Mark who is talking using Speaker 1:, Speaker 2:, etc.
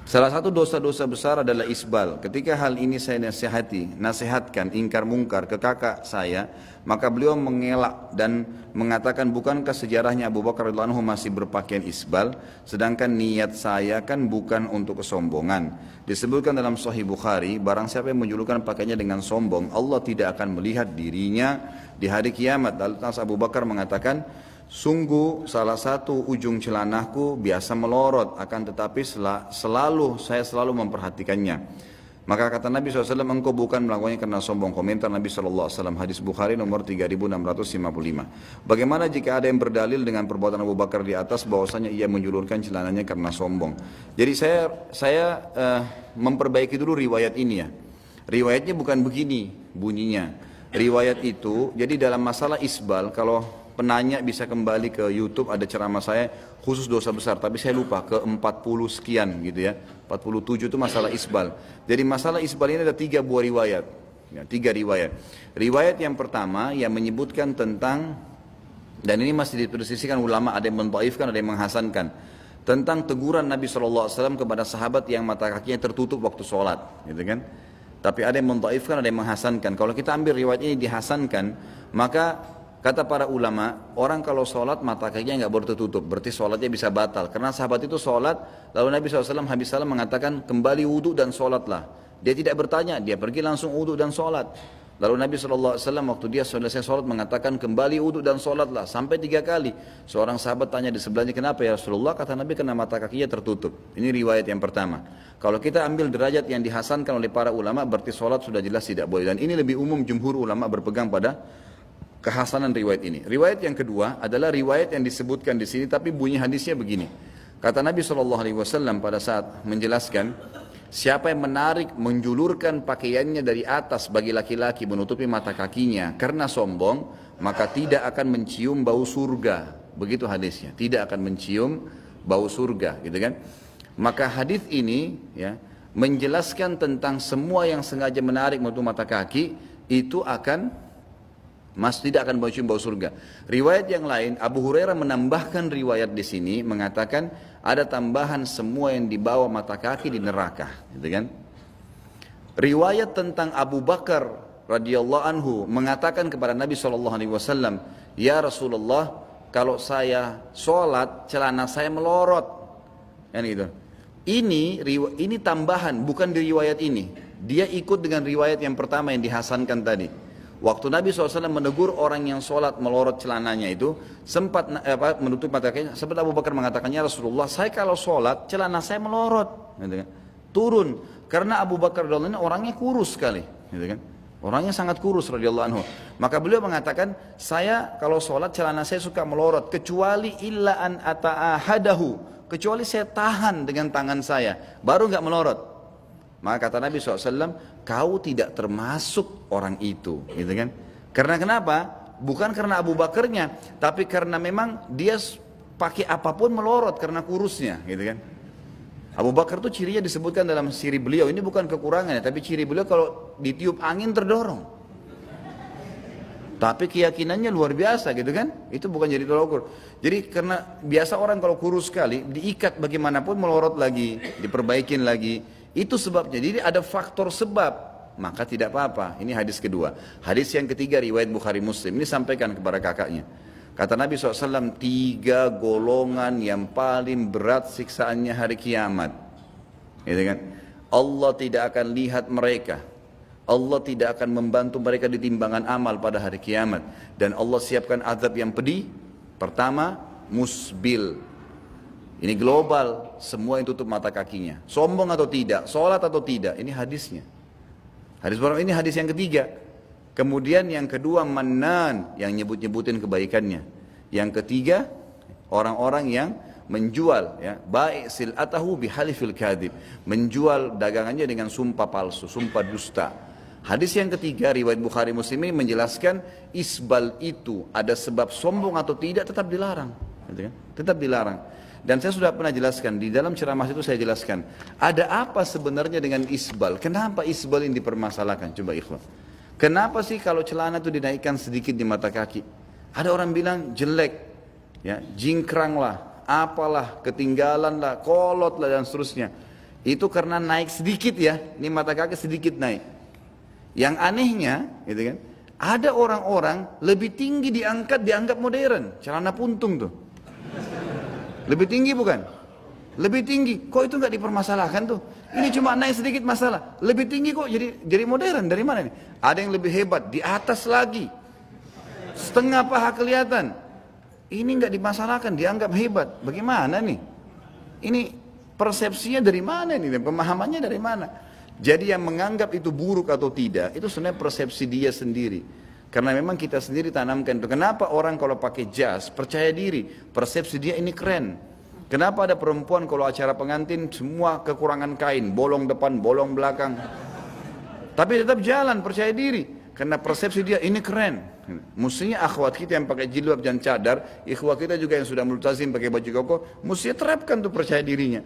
Speaker 1: Salah satu dosa-dosa besar adalah isbal. Ketika hal ini saya nasihatkan, ingkar mungkar ke kakak saya, maka beliau mengelak dan mengatakan, bukankah sejarahnya Abu Bakar radhiyallahu anhu masih berpakaian isbal, sedangkan niat saya kan bukan untuk kesombongan. Disebutkan dalam Sahih Bukhari, barang siapa yang menjulurkan pakaiannya dengan sombong, Allah tidak akan melihat dirinya di hari kiamat. Lalu Abu Bakar mengatakan, sungguh salah satu ujung celanahku biasa melorot, akan tetapi saya selalu memperhatikannya. Maka kata Nabi SAW, engkau bukan melakukannya karena sombong. Komentar Nabi SAW, hadis Bukhari nomor 3655. Bagaimana jika ada yang berdalil dengan perbuatan Abu Bakar di atas bahwasanya ia menjulurkan celananya karena sombong? Jadi saya memperbaiki dulu riwayat ini ya. Riwayatnya bukan begini bunyinya. Riwayat itu, jadi dalam masalah isbal, kalau penanya bisa kembali ke YouTube, ada ceramah saya khusus dosa besar, tapi saya lupa ke 40 sekian gitu ya, 47 itu masalah isbal. Jadi masalah isbal ini ada 3 buah riwayat ya, 3 riwayat. Riwayat yang pertama yang menyebutkan tentang, dan ini masih dipersisikan ulama, ada yang mentaifkan, ada yang menghasankan, tentang teguran Nabi SAW kepada sahabat yang mata kakinya tertutup waktu sholat gitu kan. Tapi ada yang mentaifkan, ada yang menghasankan. Kalau kita ambil riwayat ini dihasankan, maka kata para ulama, orang kalau sholat mata kakinya nggak boleh tertutup, berarti sholatnya bisa batal. Karena sahabat itu sholat, lalu Nabi SAW habis salam mengatakan, kembali wudhu dan sholatlah. Dia tidak bertanya, dia pergi langsung wudhu dan sholat. Lalu Nabi SAW waktu dia selesai sholat mengatakan, kembali wudhu dan sholatlah, sampai 3 kali. Seorang sahabat tanya di sebelahnya, kenapa ya Rasulullah? Kata Nabi, karena mata kakinya tertutup. Ini riwayat yang pertama. Kalau kita ambil derajat yang dihasankan oleh para ulama, berarti sholat sudah jelas tidak boleh. Dan ini lebih umum, jumhur ulama berpegang pada kehasanan riwayat ini. Riwayat yang kedua adalah riwayat yang disebutkan di sini, tapi bunyi hadisnya begini. Kata Nabi SAW pada saat menjelaskan, siapa yang menjulurkan pakaiannya dari atas bagi laki-laki menutupi mata kakinya karena sombong, maka tidak akan mencium bau surga. Begitu hadisnya, tidak akan mencium bau surga, gitu kan? Maka hadis ini ya menjelaskan tentang semua yang sengaja menarik menutup mata kaki itu tidak akan mencium bau surga. Riwayat yang lain, Abu Hurairah menambahkan riwayat di sini, mengatakan ada tambahan semua yang dibawa mata kaki di neraka, gitu kan? Riwayat tentang Abu Bakar radhiyallahu anhu mengatakan kepada Nabi SAW, ya Rasulullah, kalau saya sholat celana saya melorot, kan gitu. Ini tambahan, bukan di riwayat ini. Dia ikut dengan riwayat yang pertama yang dihasankan tadi. Waktu Nabi SAW menegur orang yang sholat melorot celananya itu, sempat menutup mata kakinya, sempat Abu Bakar mengatakannya, Rasulullah, saya kalau sholat celana saya melorot, gitu kan? Turun, karena Abu Bakar radhiyallahu anhu orangnya kurus sekali, gitu kan? Orangnya sangat kurus radhiyallahu anhu. Maka beliau mengatakan, saya kalau sholat celana saya suka melorot, kecuali illa an ata'ahadahu, kecuali saya tahan dengan tangan saya, baru nggak melorot. Maka kata Nabi SAW, kau tidak termasuk orang itu, gitu kan? Karena kenapa? Bukan karena Abu Bakarnya, tapi karena memang dia pakai apapun melorot karena kurusnya, gitu kan? Abu Bakar itu cirinya disebutkan dalam ciri beliau, ini bukan kekurangannya, tapi ciri beliau kalau ditiup angin terdorong. Tapi keyakinannya luar biasa, gitu kan? Itu bukan jadi tolak ukur. Jadi karena biasa orang kalau kurus sekali, diikat bagaimanapun melorot lagi, diperbaikin lagi. Itu sebabnya. Jadi ada faktor sebab, maka tidak apa-apa. Ini hadis kedua. Hadis yang ketiga riwayat Bukhari Muslim. Ini sampaikan kepada kakaknya. Kata Nabi SAW, 3 golongan yang paling berat siksaannya hari kiamat. Gitu kan? Allah tidak akan lihat mereka. Allah tidak akan membantu mereka di timbangan amal pada hari kiamat. Dan Allah siapkan azab yang pedih. Pertama, musbil. Ini global, semua yang tutup mata kakinya. Sombong atau tidak, sholat atau tidak, ini hadisnya. Ini hadis yang ketiga. Kemudian yang kedua, mannan, yang nyebut-nyebutin kebaikannya. Yang ketiga, orang-orang yang menjual, ya, ba'i sil'atahu bihalifil kadhib, menjual dagangannya dengan sumpah palsu, sumpah dusta. Hadis yang ketiga, riwayat Bukhari Muslim ini menjelaskan isbal itu ada sebab sombong atau tidak tetap dilarang, gitu kan? Tetap dilarang. Dan saya sudah pernah jelaskan, di dalam ceramah itu saya jelaskan, ada apa sebenarnya dengan isbal? Kenapa isbal ini dipermasalahkan? Coba ikhwan. Kenapa sih kalau celana itu dinaikkan sedikit di mata kaki? Ada orang bilang jelek, ya, jingkrang lah, apalah, ketinggalan lah, kolot lah dan seterusnya. Itu karena naik sedikit ya, ini mata kaki sedikit naik. Yang anehnya, gitu kan, ada orang-orang lebih tinggi dianggap modern, celana puntung tuh. Lebih tinggi bukan? Lebih tinggi, kok itu nggak dipermasalahkan tuh? Ini cuma naik sedikit masalah, lebih tinggi kok jadi modern, dari mana nih? Ada yang lebih hebat, di atas lagi, setengah paha kelihatan. Ini nggak dimasalahkan, dianggap hebat, bagaimana nih? Ini persepsinya dari mana nih, pemahamannya dari mana? Jadi yang menganggap itu buruk atau tidak, itu sebenarnya persepsi dia sendiri. Karena memang kita sendiri tanamkan itu. Kenapa orang kalau pakai jas, percaya diri, persepsi dia ini keren. Kenapa ada perempuan kalau acara pengantin semua kekurangan kain, bolong depan, bolong belakang. Tapi tetap jalan, percaya diri. Karena persepsi dia ini keren. Mestinya akhwat kita yang pakai jilbab dan cadar, ikhwat kita juga yang sudah multazim pakai baju koko, mestinya terapkan tuh percaya dirinya.